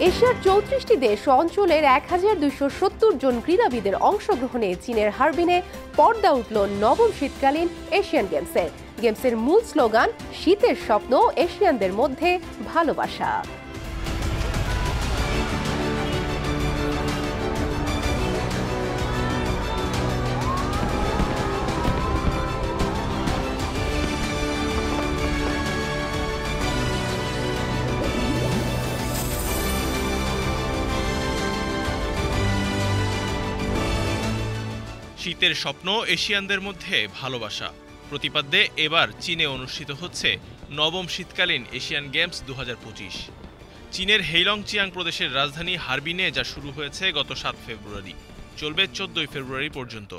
এশিয়ার ৩৪টি দেশ ও অঞ্চলের ১,২৭০ জন ক্রীড়াবিদের অংশগ্রহণে চীনের হারবিনে পর্দা উঠল নবম শীতকালীন এশিয়ান গেমসের মূল স্লোগান শীতের স্বপ্ন এশিয়ানদের মধ্যে ভালোবাসা। শীতের স্বপ্ন এশিয়ানদের মধ্যে ভালোবাসা প্রতিপাদ্যে এবার চীনে অনুষ্ঠিত হচ্ছে নবম শীতকালীন এশিয়ান গেমস ২০২৫। চীনের হেইলং চিয়াং প্রদেশের রাজধানী হারবিনে যা শুরু হয়েছে গত ৭ ফেব্রুয়ারি, চলবে ১৪ ফেব্রুয়ারি পর্যন্ত।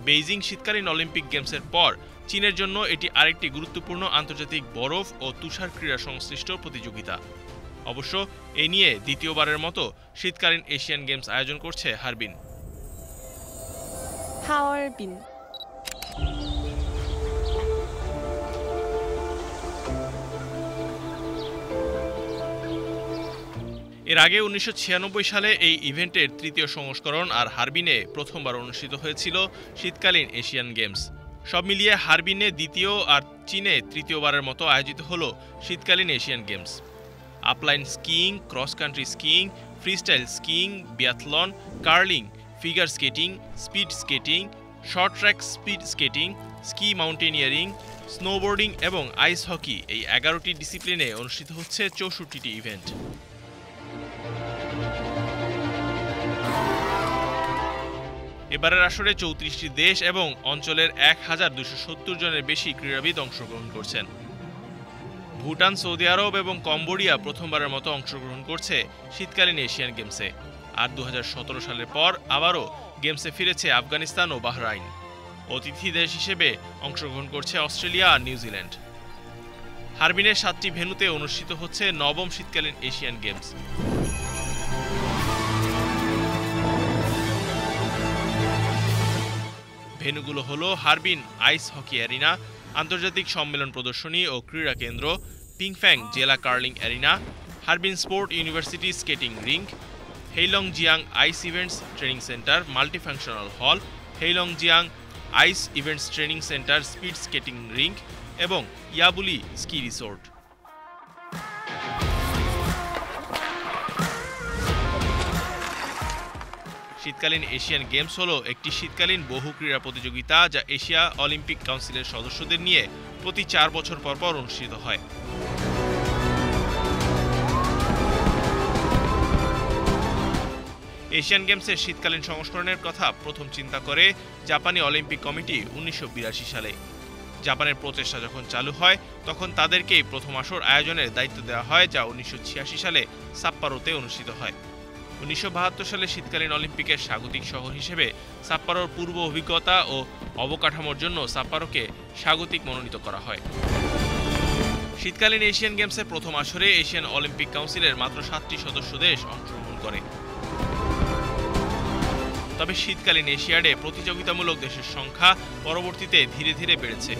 বেইজিং শীতকালীন অলিম্পিক গেমসের পর চীনের জন্য এটি আরেকটি গুরুত্বপূর্ণ আন্তর্জাতিক বরফ ও তুষার ক্রীড়া সংশ্লিষ্ট প্রতিযোগিতা। অবশ্য এ নিয়ে দ্বিতীয়বারের মতো শীতকালীন এশিয়ান গেমস আয়োজন করছে হারবিন। এর আগে ১৯৯৬ সালে এই ইভেন্টের তৃতীয় সংস্করণ আর হারবিনে প্রথমবার অনুষ্ঠিত হয়েছিল শীতকালীন এশিয়ান গেমস। সব মিলিয়ে হারবিনে দ্বিতীয় আর চীনে তৃতীয়বারের মতো আয়োজিত হল শীতকালীন এশিয়ান গেমস। আপলাইন skiing, cross country skiing, freestyle skiing, biathlon, curling, figure skating, speed skating, short track speed skating, ski mountaineering, snowboarding এবং আইস হকি, এই ১১টি ডিসিপ্লিনে অনুষ্ঠিত হচ্ছে ৬৪টি ইভেন্ট। এবারের আসরে ৩৪টি দেশ এবং অঞ্চলের ১,২৭০ জনের বেশি ক্রীড়াবিদ অংশগ্রহণ করছেন। ভুটান, সৌদি আরব এবং কম্বোডিয়া প্রথমবারের মতো অংশগ্রহণ করছে শীতকালীন এশিয়ান গেমসে। আর ২০১৭ সালের পর আবারও গেমসে ফিরেছে আফগানিস্তান ও বাহরাইন। অতিথি দেশ হিসেবে অংশগ্রহণ করছে অস্ট্রেলিয়া আর নিউজিল্যান্ড। হারবিনের ৭টি ভেন্যুতে অনুষ্ঠিত হচ্ছে নবম শীতকালীন এশিয়ান গেমস। ভেন্যুগুলো হলো হারবিন আইস হকি অ্যারিনা, আন্তর্জাতিক সম্মেলন প্রদর্শনী ও ক্রীড়া কেন্দ্র, পিংফ্যাং জেলা curling arena, Harbin sport university skating rink, Heilongjiang ice events training centre multifunctional hall, Heilongjiang ice events training centre speed skating rink এবং Yabuli ski resort. শীতকালীন Asian games হলো একটি শীতকালীন বহু ক্রীড়া প্রতিযোগিতা যা এশিয়া অলিম্পিক কাউন্সিলের সদস্যদের নিয়ে প্রতি ৪ বছর পর পর অনুষ্ঠিত হয়। এশিয়ান গেমসের শীতকালীন সংস্করণের কথা প্রথম চিন্তা করে জাপানি অলিম্পিক কমিটি ১৯৮২ সালে। জাপানের প্রচেষ্টা যখন চালু হয় তখন তাদেরকেই প্রথম আসর আয়োজনের দায়িত্ব দেওয়া হয়, যা ১৯৮৬ সালে সাপ্পারোতে অনুষ্ঠিত হয়। ১৯৭২ সালে শীতকালীন অলিম্পিকের স্বাগতিক শহর হিসেবে সাপ্পারোর পূর্ব অভিজ্ঞতা ও অবকাঠামোর জন্য সাপ্পারোকে স্বাগতিক মনোনীত করা হয়। শীতকালীন এশিয়ান গেমসের প্রথম আসরে এশিয়ান অলিম্পিক কাউন্সিলের মাত্র ৭টি সদস্য দেশ অংশগ্রহণ করে। তবে শীতকালীন এশিয়াডে প্রতিযোগিতামূলক দেশের সংখ্যা পরবর্তীতে ধীরে ধীরে বেড়েছে।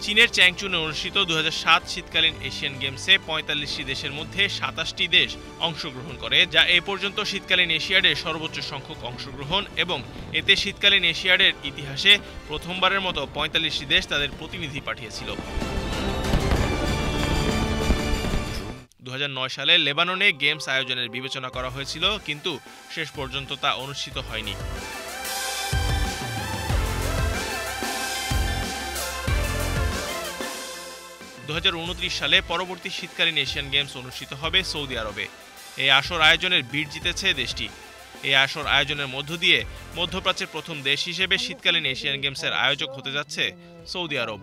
চীনের চ্যাংচুনে অনুষ্ঠিত ২০০৭ শীতকালীন এশিয়ান গেমসে ৪৫টি দেশের মধ্যে ২৭টি দেশ অংশগ্রহণ করে, যা এ পর্যন্ত শীতকালীন এশিয়াডে সর্বোচ্চ সংখ্যক অংশগ্রহণ এবং এতে শীতকালীন এশিয়াডের ইতিহাসে প্রথমবারের মতো ৪৫টি দেশ তাদের প্রতিনিধি পাঠিয়েছিল। ২০০৯ সালে লেবাননে গেমস আয়োজনের বিবেচনা করা হয়েছিল, কিন্তু শেষ পর্যন্ত তা অনুষ্ঠিত হয়নি। ২০২৯ সালে পরবর্তী শীতকালীন এশিয়ান গেমস অনুষ্ঠিত হবে সৌদি আরবে। এই আসর আয়োজনের বিড় জিতেছে দেশটি। এই আসর আয়োজনের মধ্য দিয়ে মধ্যপ্রাচ্যের প্রথম দেশ হিসেবে শীতকালীন এশিয়ান গেমসের আয়োজক হতে যাচ্ছে সৌদি আরব।